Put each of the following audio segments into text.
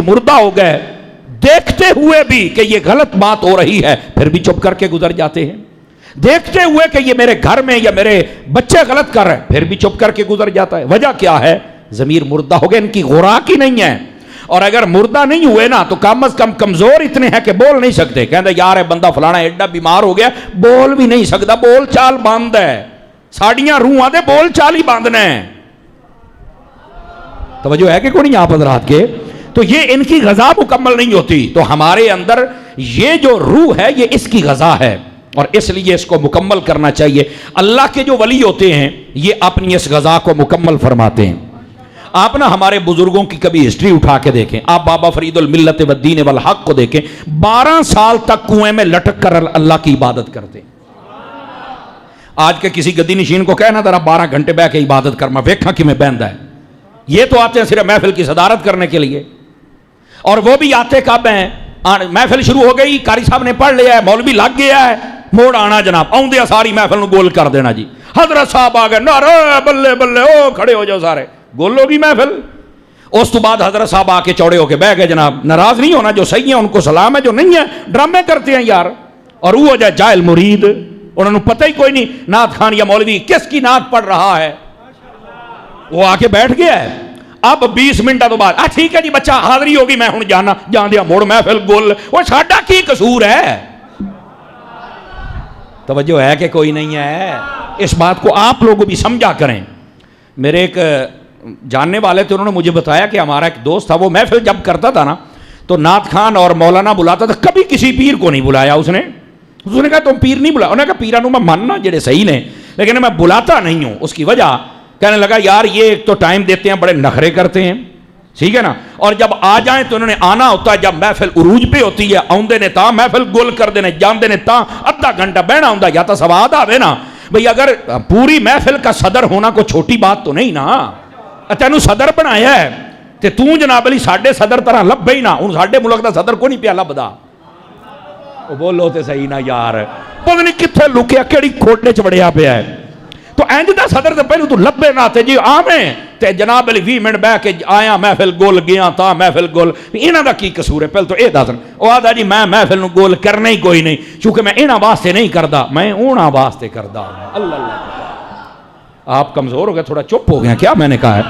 मुर्दा हो गए, देखते हुए भी कि ये गलत बात हो रही है फिर भी चुप करके गुजर जाते हैं, देखते हुए कि ये मेरे घर में या मेरे बच्चे गलत कर रहे हैं फिर भी चुप करके गुजर जाता है। वजह क्या है? ज़मीर मुर्दा हो गया, इनकी खुराक ही नहीं है। और अगर मुर्दा नहीं हुए ना तो कम से कम कमजोर इतने हैं कि बोल नहीं सकते। कहते यार है बंदा फलाना एडा बीमार हो गया, बोल भी नहीं सकता, बोल चाल बंद है। साड़ियां रूहां दे बोल चाल ही बंद ने। तवज्जो है कि कोई नहीं आप हज़रात के? तो ये इनकी गज़ा मुकम्मल नहीं होती। तो हमारे अंदर ये जो रूह है ये इसकी गज़ा है और इसलिए इसको मुकम्मल करना चाहिए। अल्लाह के जो वली होते हैं ये अपनी इस गज़ा को मुकम्मल फरमाते हैं। आप ना हमारे बुजुर्गों की कभी हिस्ट्री उठा के देखें, आप बाबा फरीदुल मिल्लत व दीन वल हक को देखें, 12 साल तक कुएं में लटक कर अल्लाह की इबादत करते। आज के किसी गद्दी नशीन को कहना जरा 12 घंटे बैठ के इबादत कर, मैं वेखा कि मैं बहनदा है। ये तो आते हैं सिर्फ महफिल की सदारत करने के लिए, और वो भी आते कब हैं? महफिल शुरू हो गई, कारी साहब ने पढ़ लिया है, मौलवी लग गया है, मोड़ आना जनाब, आउंदे सारी महफिल को गोल कर देना जी। हजरत साहब आ गए, नारे बल्ले बल्ले, ओ खड़े हो जाओ सारे, गोल होगी महफिल। उस तो बाद हजरत साहब आके चौड़े होके बह गए जनाब। नाराज नहीं होना, जो सही है उनको सलाम है, जो नहीं है ड्रामे करते हैं यार। और वो हो जाए जाहिल मुरीद, उन्होंने पता ही कोई नहीं नात खान या मौलवी किसकी नात पढ़ रहा है, वो आके बैठ गया है। अब 20 मिनट तो बाद ठीक है जी बच्चा हाजरी होगी, मैं हूं जाना, जान दिया मोड़ महफिल गोल। वो साडा की कसूर है? तवज्जो है कि कोई नहीं है? इस बात को आप लोग भी समझा करें। मेरे एक जानने वाले थे, उन्होंने मुझे बताया कि हमारा एक दोस्त था, वो महफिल जब करता था ना तो नात खान और मौलाना बुलाता था, कभी किसी पीर को नहीं बुलाया उसने कहा तुम पीर नहीं बुला। उन्होंने कहा पीरा मैं मानना जेड़े सही ने, लेकिन मैं बुलाता नहीं हूं। उसकी वजह कहने लगा यार ये एक तो टाइम देते हैं, बड़े नखरे करते हैं, ठीक है ना, और जब आ जाए तो उन्होंने आना होता है जब महफिल उरूज पे होती है, आउंदे ने ता महफिल गोल कर देने, जाते ने ता अद्धा घंटा बहना होंगे, या तो सवाद आवे ना भाई। अगर पूरी महफिल का सदर होना कोई छोटी बात तो नहीं ना, तेनू सदर बनाया है ते तू जनाब अली साडे सदर तरह लभे ही ना। हुण साडे मुल्क दा सदर को नहीं पिया लभदा। बोलो तो सही ना यार, पता नहीं कित्थे लुकिया, केड़ी खोटे च वड़िया पिया है। तो इंज दा सदर तो पहले तू लभे ना ते जी आवे ते जनाब अली 20 मिनट बह के आया महफिल गोल, गया ता महफिल गोल। इन्हां दा की कसूर है? पहले तो ये दस। ओ आदा जी मैं महफिल नूं गोल करना ही कोई नहीं, क्योंकि मैं इन्हां वास्ते नहीं करदा, मैं उन्हां वास्ते करदा। अल्लाह अल्लाह, आप कमजोर हो गए, थोड़ा चुप हो गया क्या? मैंने कहा है,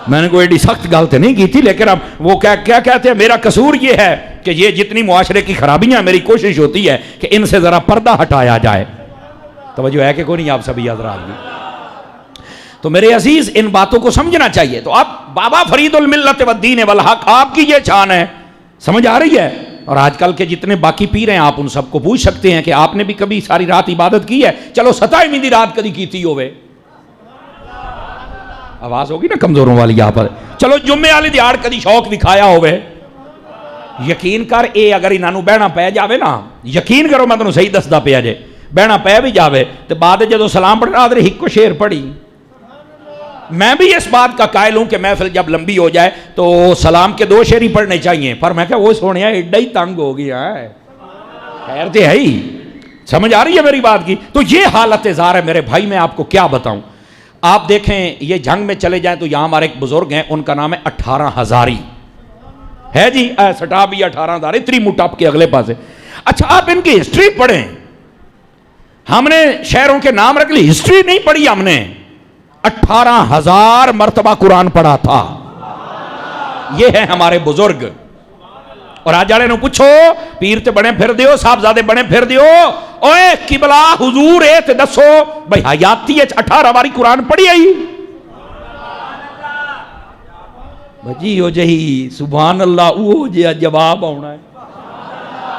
मैंने कोई एडी सख्त गल तो नहीं की थी, लेकिन अब वो क्या क्या कहते हैं, मेरा कसूर ये है कि ये जितनी मुआशरे की खराबियां, मेरी कोशिश होती है कि इनसे जरा पर्दा हटाया जाए। तवज्जो है कि कोई नहीं आप सभी हज़रात भी? तो मेरे अजीज इन बातों को समझना चाहिए। तो आप बाबा फरीदुल मिल्लत व दीन वल हक, आपकी ये शान है, समझ आ रही है? और आजकल के जितने बाकी पीर हैं आप उन सबको पूछ सकते हैं कि आपने भी कभी सारी रात इबादत की है? चलो 27वीं दी रात कभी की होवे, आवाज होगी ना कमजोरों वाली यहां पर। चलो जुम्मे वाली दिहाड़ कभी शौक दिखाया होवे? यकीन कर ए अगर इन्हों बहना पै जाए ना, यकीन करो मैं तुम सही दसदा पिया जे, बहना पै भी जाए तो बाद जो सलाम पढ़ना आदरे हिको शेर पढ़ी। मैं भी इस बात का कायल हूं कि महफिल जब लंबी हो जाए तो सलाम के 2 शेर ही पढ़ने चाहिए, पर मैं क्या वो सोने एडा ही तंग हो गया है, खैर तो है ही। समझ आ रही है मेरी बात की? तो ये हालत ज़ार है मेरे भाई, मैं आपको क्या बताऊं। आप देखें ये जंग में चले जाएं तो यहां हमारे एक बुजुर्ग हैं, उनका नाम है 18 हजारी है जी, सटा भी 18 हजारी, त्रिमुटप के अगले पासे। अच्छा आप इनकी हिस्ट्री पढ़ें, हमने शहरों के नाम रख ली, हिस्ट्री नहीं पढ़ी हमने। 18,000 मरतबा कुरान पढ़ा था, ये है हमारे बुजुर्ग। और आज वाले पूछो पीर ते बने फिर दियो, साहबजादे बने फिर दियो, ओए किबला हुजूर ए ते दसो भाई हयाती 18 बारी कुरान पढ़ी आई भजी हो जही सुभान अल्लाह, वो जे जवाब आना है।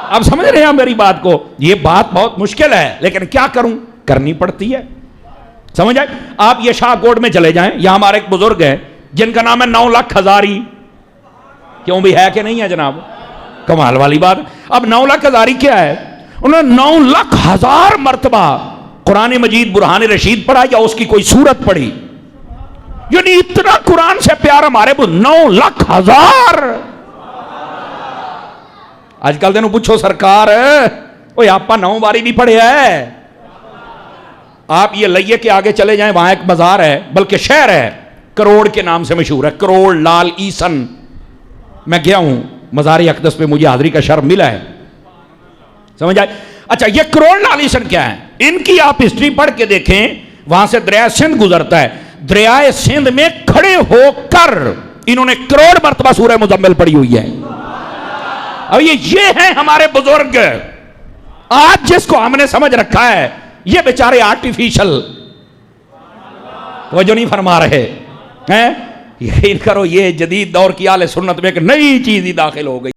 आप समझ रहे हैं मेरी बात को? ये बात बहुत मुश्किल है, लेकिन क्या करूं, करनी पड़ती है। समझ आए? आप ये शाहकोट में चले जाएं, यहां हमारे एक बुजुर्ग है जिनका नाम है 9 लाख हजारी। क्यों भी है कि नहीं है जनाब? कमाल वाली बात। अब 9 लाख हजारी क्या है? उन्होंने 9 लाख हजार मरतबा कुरान मजीद बुरहान रशीद पढ़ा या उसकी कोई सूरत पढ़ी, यानी इतना कुरान से प्यार हमारे 9 लाख हजार। आजकल तेन पूछो सरकार ओए आपा 9 बारी भी पढ़े है? आप ये लइये के आगे चले जाएं, वहां एक मजार है, बल्कि शहर है, करोड़ के नाम से मशहूर है, करोड़ लाल ईसन। میں گیا ہوں مزار اقدس پہ، مجھے حاضری کا شرف ملا ہے، سمجھ آئے؟ اچھا یہ کروڑ نالیشن کیا ہے؟ ان کی آپ ہسٹری پڑھ کے دیکھیں، وہاں سے دریائے سندھ گزرتا ہے، دریائے سندھ میں کھڑے ہو کر انہوں نے کروڑ مرتبہ سورہ مزمل پڑھی ہوئی ہے۔ اب یہ ہیں ہمارے بزرگ، آج جس کو ہم نے سمجھ رکھا ہے یہ بیچارے آرٹیفیشل توجہ نہیں فرما رہے ہیں۔ یقین کرو یہ جدید دور کی اہل سنت میں ایک نئی چیز ہی داخل ہو گئی۔